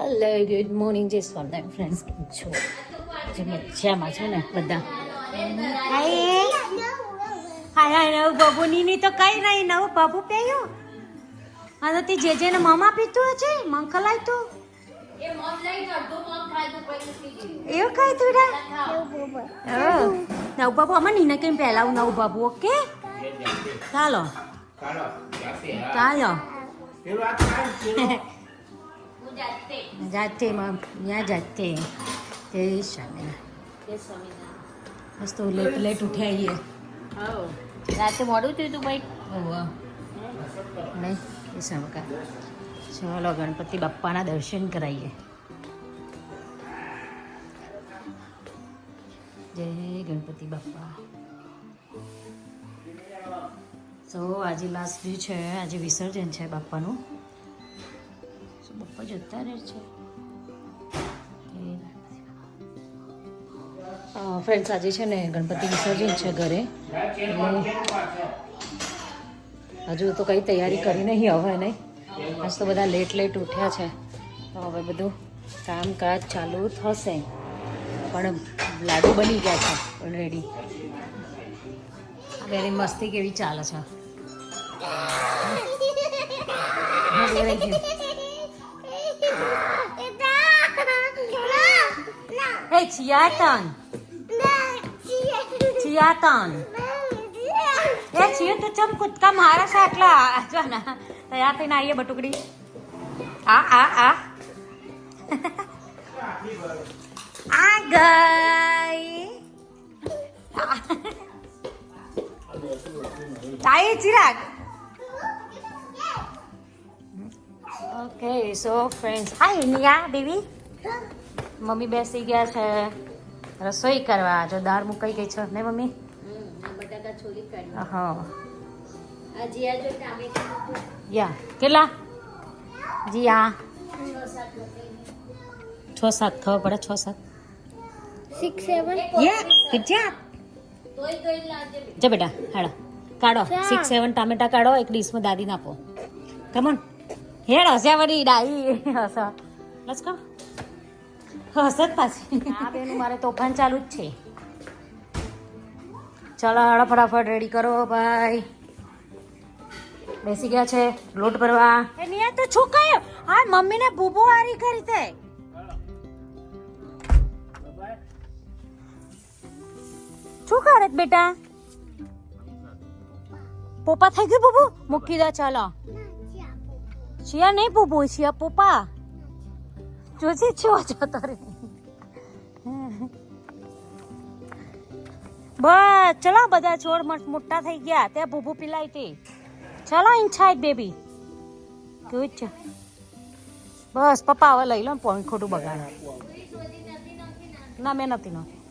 Hello good morning જય Swaminarayan friends, કેમ છો? જે મજામાં છો ને બધા? હાય નવું બાબુની તો કઈ નહીં, નવું બાબુ પહેર્યું. હા તો જે જેને મામા પીતું છે મંખલાય તું એવું ખાય તું નવું બાબુ અમારે નીને કેમ પહેલાવું નવું બાબુ. ઓકે ચાલો ચાલો જાતે ત્યાં જાતે. જય સ્વામિનારાયણ. બસ તો લેટ લેટ ઉઠાઈએ. રાતે મોડું થયું તું ભાઈ. નહીં એ સમકા. ચલો ગણપતિ બાપ્પાના દર્શન કરાવીએ. જય ગણપતિ બાપ્પા. તો આજે લાસ્ટ ડે છે, આજે વિસર્જન છે બાપ્પાનું. બાપ્પા જતા રહે છે. ફ્રેન્ડ્સ આજે છે ને ગણપતિ વિસર્જન છે ઘરે. હજુ તો કંઈ તૈયારી કરી નહીં હવે નહીં. આજ તો બધા લેટ લેટ ઉઠ્યા છે તો હવે બધું કામકાજ ચાલુ થશે. પણ લાડુ બની ગયા છે ઓલરેડી. હવે એની મસ્તી કેવી ચાલે છે. Hey, Chiatan. Chiatan. એ છીએ તો ચમ કૂદકા મારા છે આટલા. જો ના તૈયાર થઈને આવીએ બટુકડી. આ ગઈ. આઈ ચિરાગ. ઓકે સો ફ્રેન્ડ્સ, હાય નિયા બેબી. મમ્મી બેસી ગયા છે રસોઈ કરવા. જો દાળ મુકાઈ ગઈ છે ને મમ્મી? બટાકા છોલી કાઢી. હા જીયા જો ટામેટા યા કેટલા જીયા 6-7 ખબર પડે. 6-7 6 7 યે કિચા જો બેટા હાડો કાઢો. 6-7 ટામેટા કાઢો, એક ડીશમાં દાદી નાખો. કમોન હેડ હસ્યા વળી ડાઈ હસ. Let's go. હસત પાછી. આ બેનું મારે તોફાન ચાલુ જ છે. ચાલો હાડો ફટાફટ રેડી કરો ભાઈ. બેસી ગયા છે લોટ ભરવા. એ નિયા તો છુકાયો. હા મમ્મીને બૂબો હારી કરી તે. શું કરે બેટા? પોપા થઈ ગયું બૂબુ? મૂકી દો. ચાલો શિયા નહીં બૂબુ, શિયા પોપા. જોજે છો જતો રે. બસ ચલો બધા છોડ મોટા થઈ ગયા. ત્યાં ભૂભુ પીલાય તે. ચલો ઇનસાઇડ બેબી. કેવું છે? બસ પપ્પા હવે લઈ લો ને. પોઈન્ટ ખોટું બગાડે. ના મેં નથી નાખી.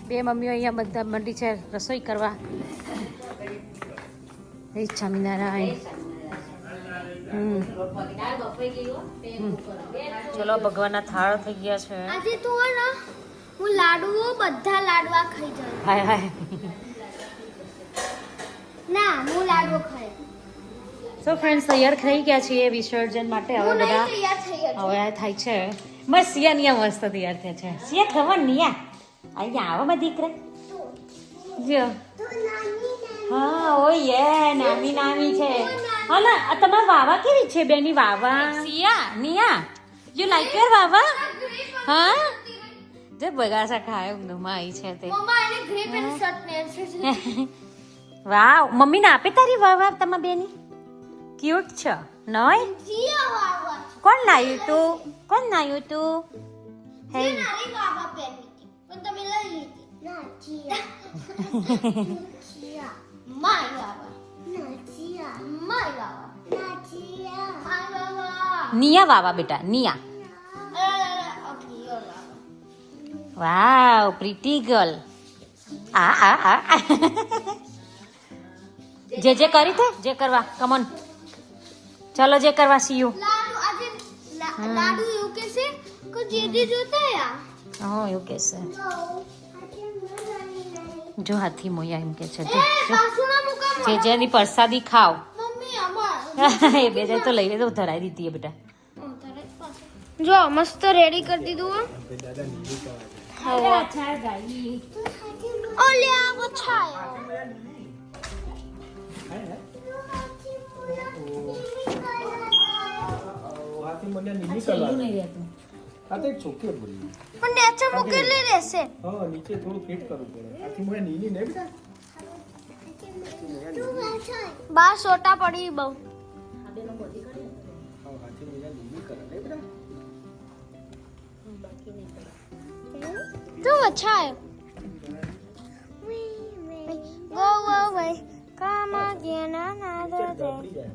બે મમ્મીઓ અહીંયા બધા મંડી છે રસોઈ કરવા. જય સ્વામિનારાયણ. ચલો ભગવાનના થાળ થઈ ગયા છે. આજે તો હું લાડુઓ બધા લાડવા ખાઈ જાઉં. હાય હાય. ના હું લાડવો ખાઈ. સો ફ્રેન્ડ્સ તૈયાર થઈ ગયા છીએ વિસર્જન માટે. હવે બધા હવે થાય છે. બસ સિયા નિયા મસ્ત તૈયાર થયા છે. સિયા ખબર નિયા અહીંયા આવો માં દીકરા. જો હા ઓ યે નામી નામી છે. હા ના તમારા વાવા કેવી છે બેની વાવા? સિયા નિયા યુ લાઈક યોર વાવા? હા જે બગાસા ખાય માઈ છે તે. મમ્મા એને ગ્રે પેન્ટ શર્ટ પહેરશે. વાવ મમ્મીને આપે તારી વાવા તમારા બેની? ક્યુટ છે નોય? સિયા વાવા. કોણ લાવ્યું તું? કોણ લાવ્યું તું? હે નાની વાવા પહેરી હતી પણ તમે લઈ લીધી. ના સિયા. સિયા માય વાવા. ના સિયા માય વાવા. ના સિયા માય વાવા. નિયા વાવા બેટા નિયા. વાવ પ્રીટી ગર્લ. આ જે કરી તે જે કરવા. કમોન ચલો જે કરવા. સીયુ લાડુ આજે લાડુ એવું કે છે કે જે જોતા યા. હા એવું કે છે. જો હાથી મોયા એમ કે છે. એ બાસુના મુકામ જે જેની પ્રસાદી ખાવ. મમ્મી અમાર એ બે જાય તો લઈને તો ધરાઈ દીધી એ બેટા. જો મસ્ત રેડી કરી દીધું અચ્છા ગાઈ ઓલ્યા વછાયો હાથી મને નીની છેલ્લું કરવા નહીં રહેતું. આ તો એક ચોકી બોલી પણ નેચે મૂકેલી રહેશે હા નીચે થોડું ફિટ કરવું પડે હાથી મને નીની ને બેટા બાર સોટા પડી બહુ હા હાથી મને નીની કરે ને બેટા જો વછાયો ગો ગો ભાઈ કામ ગયા ના દે ગબડી જાય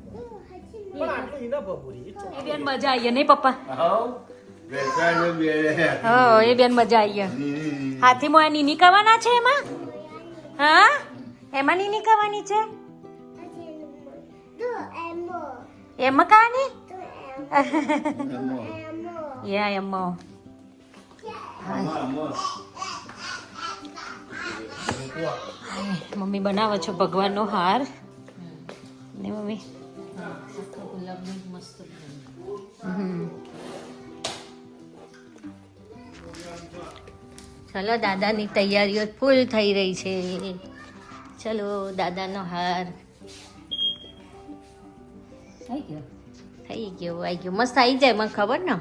પણ આટલું ઈના બબુરી એ બેન મજા આવી નહીં પપ્પા? હાઉ બેસાડો બે હો એ બેન મજા આવી. હાથી મોયા નીની કરવાના છે એમાં? હા એમાં નીની કરવાની છે? એમાં કરવાની? યા એમાં મમ્મી બનાવે છે ભગવાનનો હાર ને મમ્મી ચલો દાદાની તૈયારીઓ ફૂલ થઈ રહી છે. ચલો દાદાનો હાર થઈ ગયો આવી ગયો મસ્ત આવી જાય મને ખબર ને.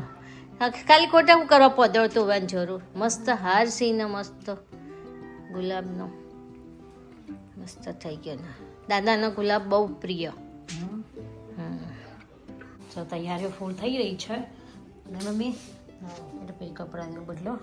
ખાલી ખોટા હું કરવા પધરતું હોવાની જરૂર. મસ્ત હાર સીને મસ્ત ગુલાબનો મસ્ત થઈ ગયો ને. દાદાનો ગુલાબ બહુ પ્રિય. તો તૈયારીઓ ફૂલ થઈ રહી છે ને મમ્મી એટલે પછી કપડાનો બદલો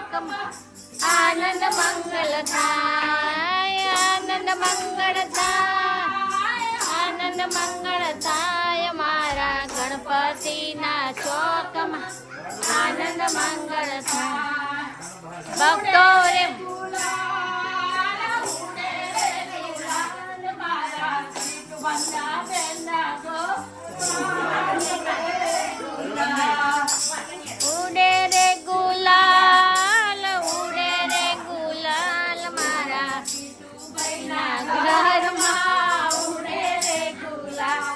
શોકમાં આનંદ મંગલ થાય, આનંદ મંગળ થાય, આનંદ મંગળ થાય મારા ગણપતિના ચોકમાં આનંદ મંગળ થાય. ભક્તો રે ઉડે રે ગુલાલ, ઉડે રે ગુલાલ મારા ઘરમાં ઉડે રે ગુલાલ.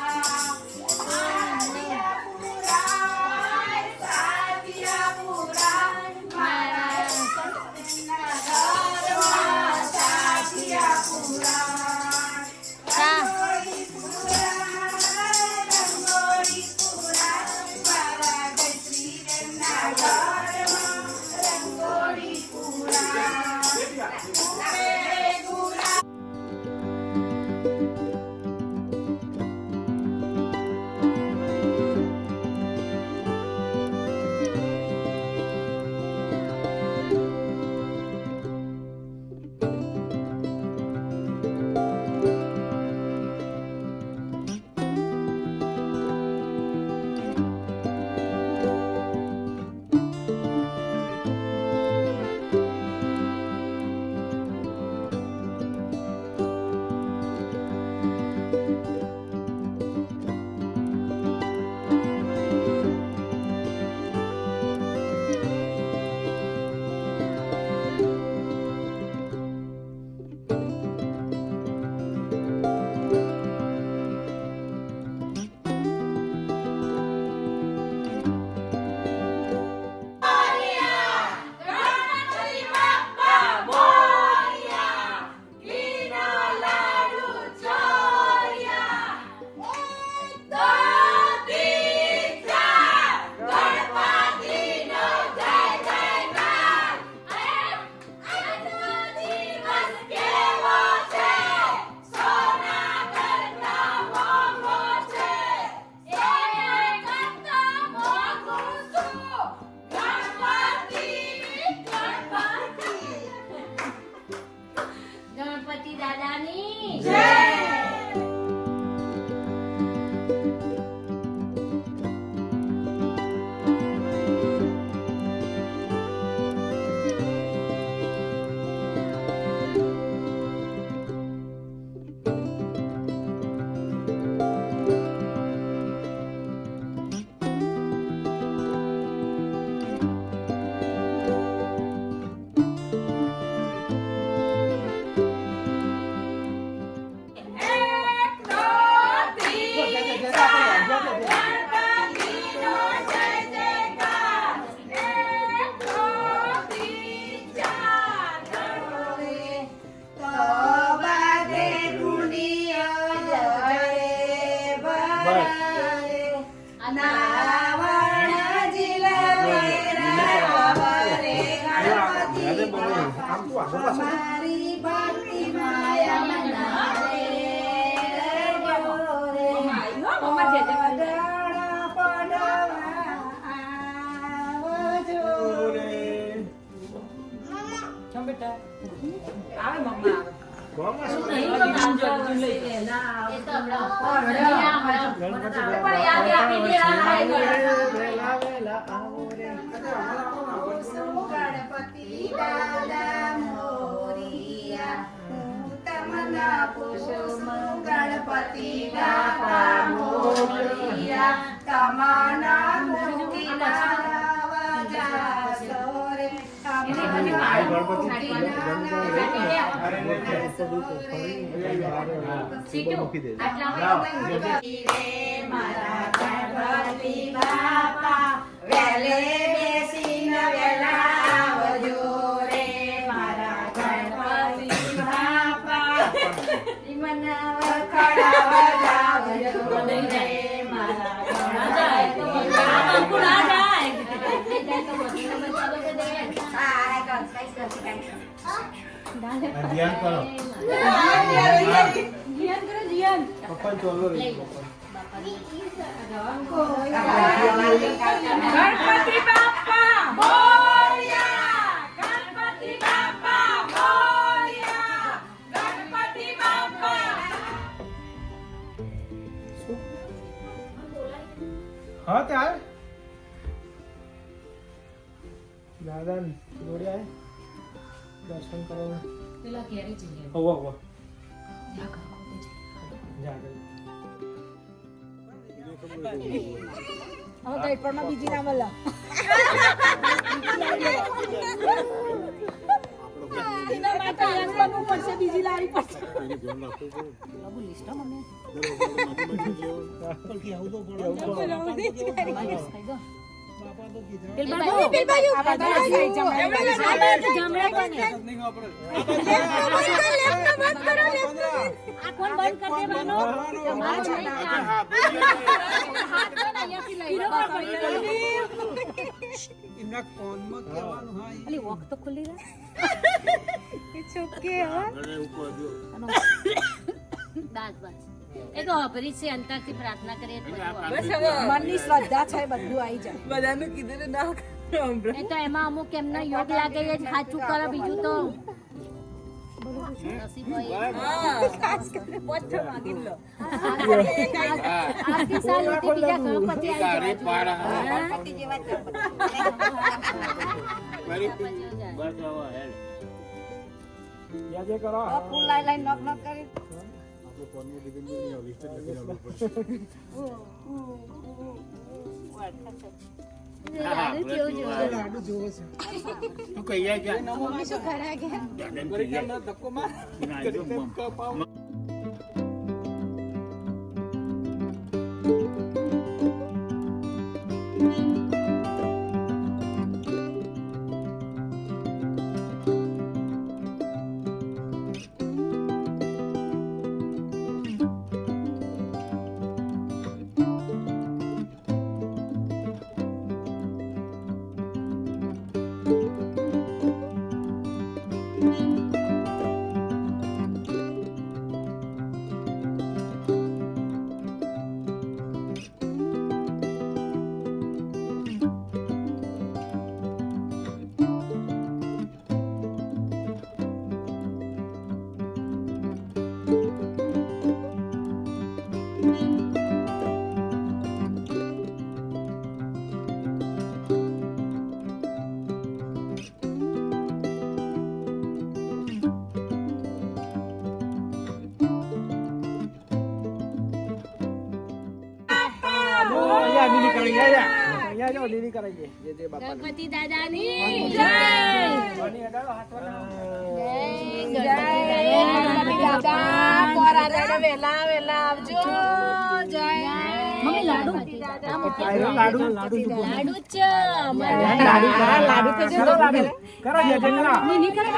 ગણપતિ દાદાની જય. મારી ભક્તિ માયા મનાવે ગણપતિ દાદા મોરિયા હું તમના પૂછું ગણપતિ દાદા મોરિયા તમાના મૂર્તિના વજાસો રે મારા ગણપતિ બાપા વેલે બેસીને વેલા આવજો રે મારા ગણપતિ બાપા મને વખડાવા જાવજો રે મારા ધ્યાન કરો. પપ્પા ચોલો રે ગણપતિ બાપા મોરયા. બધાને જોડે આવે દર્શન કરવા પેલા કેરી જઈએ હોવા જા હવે ગઈ પણ બીજી ના મળે એના માટે યાદ કરવું પડશે બીજી લાવી પડશે બાબુ લિસ્ટ મને એમના ફોનમાં કહેવાનું હા વોક તો ખુલ્લી રહે એ તો હબરી છે અંતરથી પ્રાર્થના કરીએ મનની શ્રદ્ધા છે બધું આવી જાય બધાનું કીધું ના એ તો એમાં અમુક એમના યોગ લાગે એ સાચું કરે બીજું તો નસીબ હોય. આવતી સાલ સુધી બીજા ગણપતિ આવી જાય. યાદ કરો ફૂલ લાઈ લાઈ નોક નોક કરી લાડુ કેવું જોવે? લાડુ જોવો છે તું કઈ ગયા મમ્મી શું કરે કે ધક્કો માર દીદી કરાઈએ જે જે બાપા ગણપતિ દાદાની જય ગણપતિ દાદા પોરા દાદા વેલા વેલા આવજો જય મમ્મી લાડુ લાડુ લાડુ છે લાડુ તો જો કરો જે જંગલા નીની કરે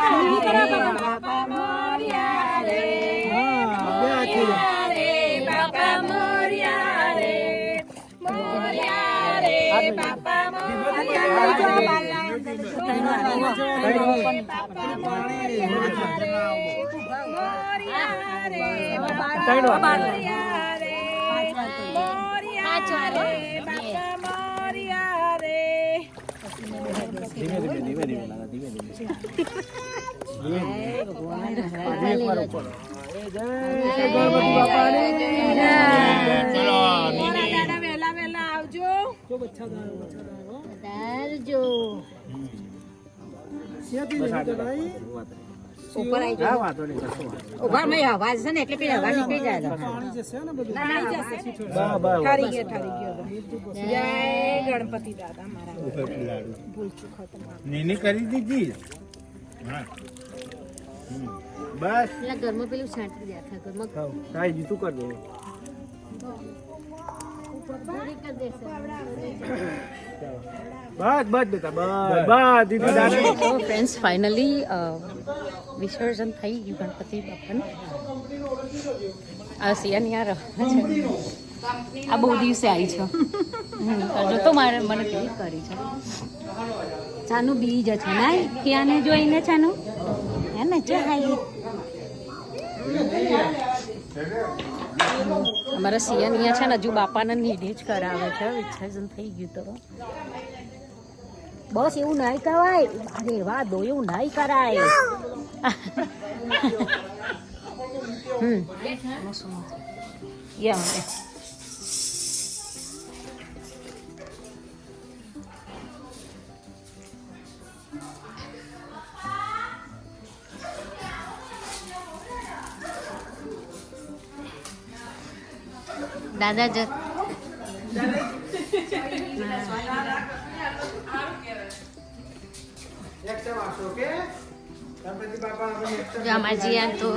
બાપા મોરિયા રે હા બે આખી રે બાપા મોરિયા રે મોરિયા રે બાપા ધીમે ધીમે લાગા ધીમે ધીમે એક વાર ઉપર જય ગણપતિ બાપાની ચલો દાદા વેલા વેલા આવજો જો બચ્ચા દારો દારજો સિયાતી જતો ભાઈ ઉપર આવી હા વાતો નહીં કશું ઉભા મેં અવાજ છે ને એટલે પેલી હવા નીકળી જાય પાણી જશે ને બધું નાઈ જશે બરાબર ઠરી ગયો જય ગણપતિ દાદા મારા નીની કરી દીધી હા બસ પેલા ઘરમાં પેલું છાંટી દે આખા ઘરમાં કાઈ જીતું કર દે પૂરી કરી દેશે. બસ બસ બેટા બસ દીદી દાદા તો ફ્રેન્ડ્સ ફાઇનલી વિસર્જન થઈ ગયું ગણપતિ બાપાનું. આ સિયાની આ રહે છે આ બહુ દિવસે આવી છે જો તો મારે મને કેવી કરી છે ચાનું બીજ છે ને ક્યાંને જોઈને ચાનું હે ને જો હાઈ અમારા સિયાની છે ને હજુ બાપાને નીડે જ કરાવે છે વિસર્જન થઈ ગયું તો બસ એવું નહીં કરાય અરે વાહ દો એવું નહીં કરાય યા દાદા જ અમારા તો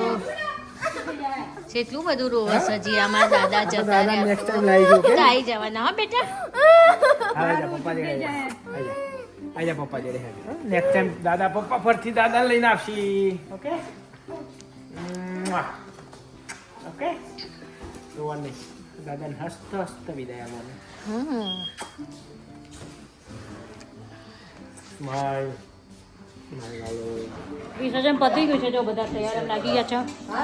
કેટલું બધું રોસ હજી અમારા દાદા જતા દાદા રહ્યા. નેક્સ્ટ ટાઈમ લાવી દો કે આવી જવાના હા બેટા. આજા પપ્પા જોડે આજા પપ્પા જોડે નેક્સ્ટ ટાઈમ દાદા પપ્પા ફરથી દાદા લઈને આવશી ઓકે ઓકે જોવાની દાદાને હસતો હસતો વિદાય આપવાનો સ્માઈલ વિસર્જન પતી ગયું છે જો બધા તૈયાર એમ લાગી ગયા છે.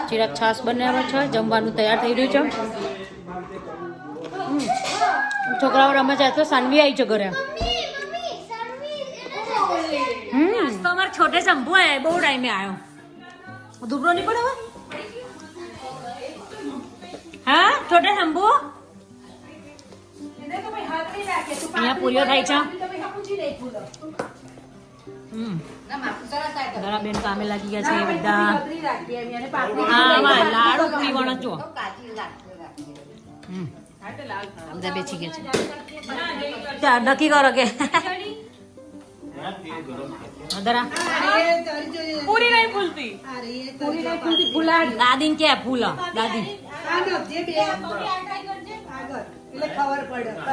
ચિરાગ છાસ બનાવે છે, જમવાનું તૈયાર થઈ રહ્યું છે. છોકરાઓ રમે છે તો સાનવી આવી છે ઘરે. તો અમારે છોટે શંભુ આયા બહુ ટાઈમે આવ્યો. દુબળો નહીં પડે હવે હા છોટે શંભુ અહીંયા પૂરીઓ થાય છે. ઘણા બેન કામે લાગી ગયા છે બધા. હા લાડુ પૂરી વણો છો બધા બેસી ગયા છે. નક્કી કરો કે પૂરી નહીં ફૂલતી દાદી ને ક્યાં ફૂલ દાદી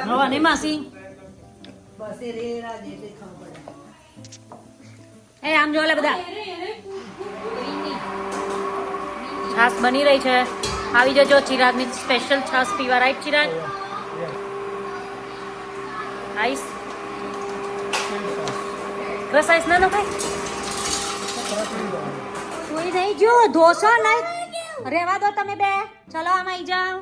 હવે નહીં માસી એ આમ જો લે બધા છાસ બની રહી છે. આવી જજો ચિરાગ ની સ્પેશિયલ છાસ પીવા. રાઈટ ચિરાગ? આઈસ રસ આઈસ ના નખાય કોઈ નહીં. જો ઢોસો નહીં રેવા દો તમે બે. ચલો આમ આવી જાઓ.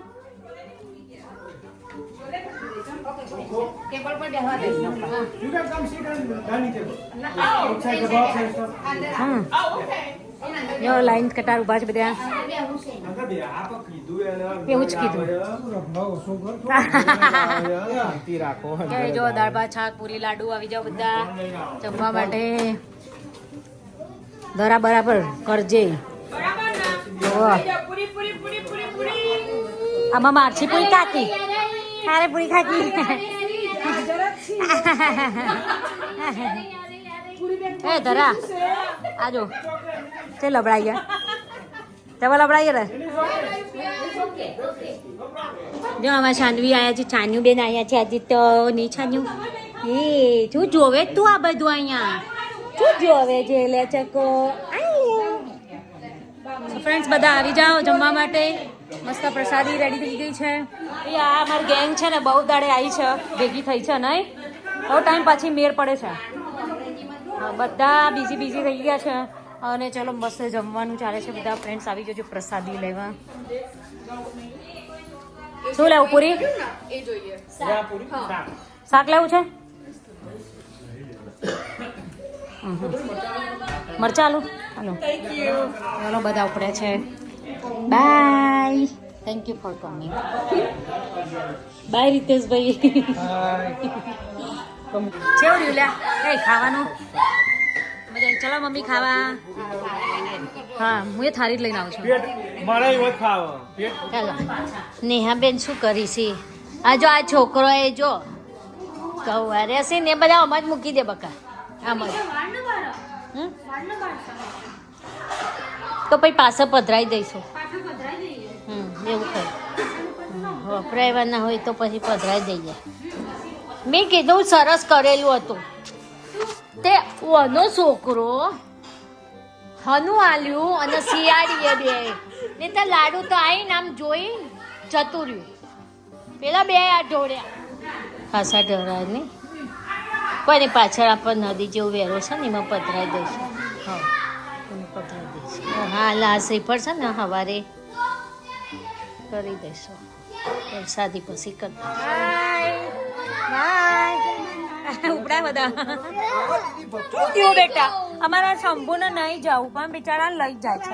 જો લાઈન કટાર ઉભા છે બધા. એવું જ કીધું. જો દાળ ભાત શાક પૂરી લાડુ આવી જાઓ બધા જમવા માટે. દરા બરાબર કરજે. આમાં મારછી પૂરી કાકી તારે પૂરી ખાકી. એ ધરા આજો તે લબડાઈ ગયા તે લબડાઈ રે. જો આમાં છાનવી આયા છે. છાન્યું બેન આયા છે આજે તો ની છાન્યું. એ શું જોવે તું આ બધું અહીંયા શું જોવે છે લે ચકો. ફ્રેન્ડ્સ બધા આવી જાઓ જમવા માટે. મસ્ત પ્રસાદી રેડી થઈ ગઈ છે. એ આ અમારી ગેંગ છે ને બહુ દાડે આવી છે ભેગી થઈ છે નહીં બહુ ટાઈમ પછી મેળ પડે છે. બધા બીજી થઈ ગયા છે અને ચલો મસ્ત જમવાનું ચાલે છે. બધા ફ્રેન્ડ્સ આવી જજો પ્રસાદી લેવા. શું લેવું પૂરી શાક લેવું છે? મરચા આલુ હાલો ચાલો બધા ઉપડે છે. Bye. Thank you for coming. Bye રીતેશભાઈ. કેવું રહ્યું લ્યા કઈ ખાવાનું? ચલો મમ્મી ખાવા. હા હું એ થાળી જ લઈને આવું છું. ચાલો નેહાબેન શું કરી છે? આ જો આ છોકરો એ જો કહું અરે હશે ને બધા આમાં જ મૂકી દે બકા આમ જ. તો પછી પાછળ પધરાઈ દઈશું. એવું કર વપરાયવા ના હોય તો પછી પધરાઈ દઈએ. મેં કીધું સરસ કરેલું હતું તે ઓનો છોકરો હનુ આલ્યું અને શિયાળીએ બે ને તો લાડુ તો આવીને આમ જોઈ જતું રહ્યું. પેલા બે આ ઢોળ્યા પાછા ઢોળાય ને કોઈને પાછળ આપણને નદી જેવું વેરો છે ને એમાં પધરાઈ દઈશું. હા એમાં પધરાઈ દઈશું. હા લા શ્રીફળ છે ને સવારે કરી દઈશું. સાદી પછી કરી ઉપડા બધા શું બેટા અમારા શંભુને નહીં જવું પણ બિચારા લઈ જાય છે.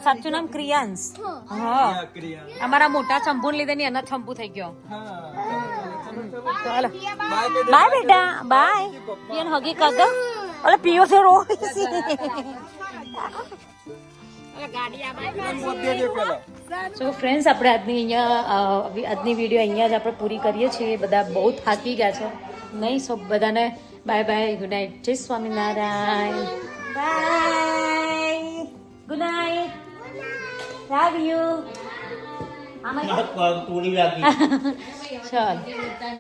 સાચું નામ ક્રિયાંશ. હા અમારા મોટા શંભુને લીધે ને એના શંભુ થઈ ગયો. ચાલો બાય બેટા બાય. પિયન હગી કર દો. અરે પિયો છે રો સો ફ્રેન્ડ્સ આપણે આજની વિડીયો અહીંયા જ આપણે પૂરી કરીએ છીએ. બધા બહુ થાકી ગયા છે નહીં? સો બધાને બાય બાય, ગુડ નાઇટ, જય Swaminarayan, bye, good night, love you. આમાં પૂરી રાખી ચાલ.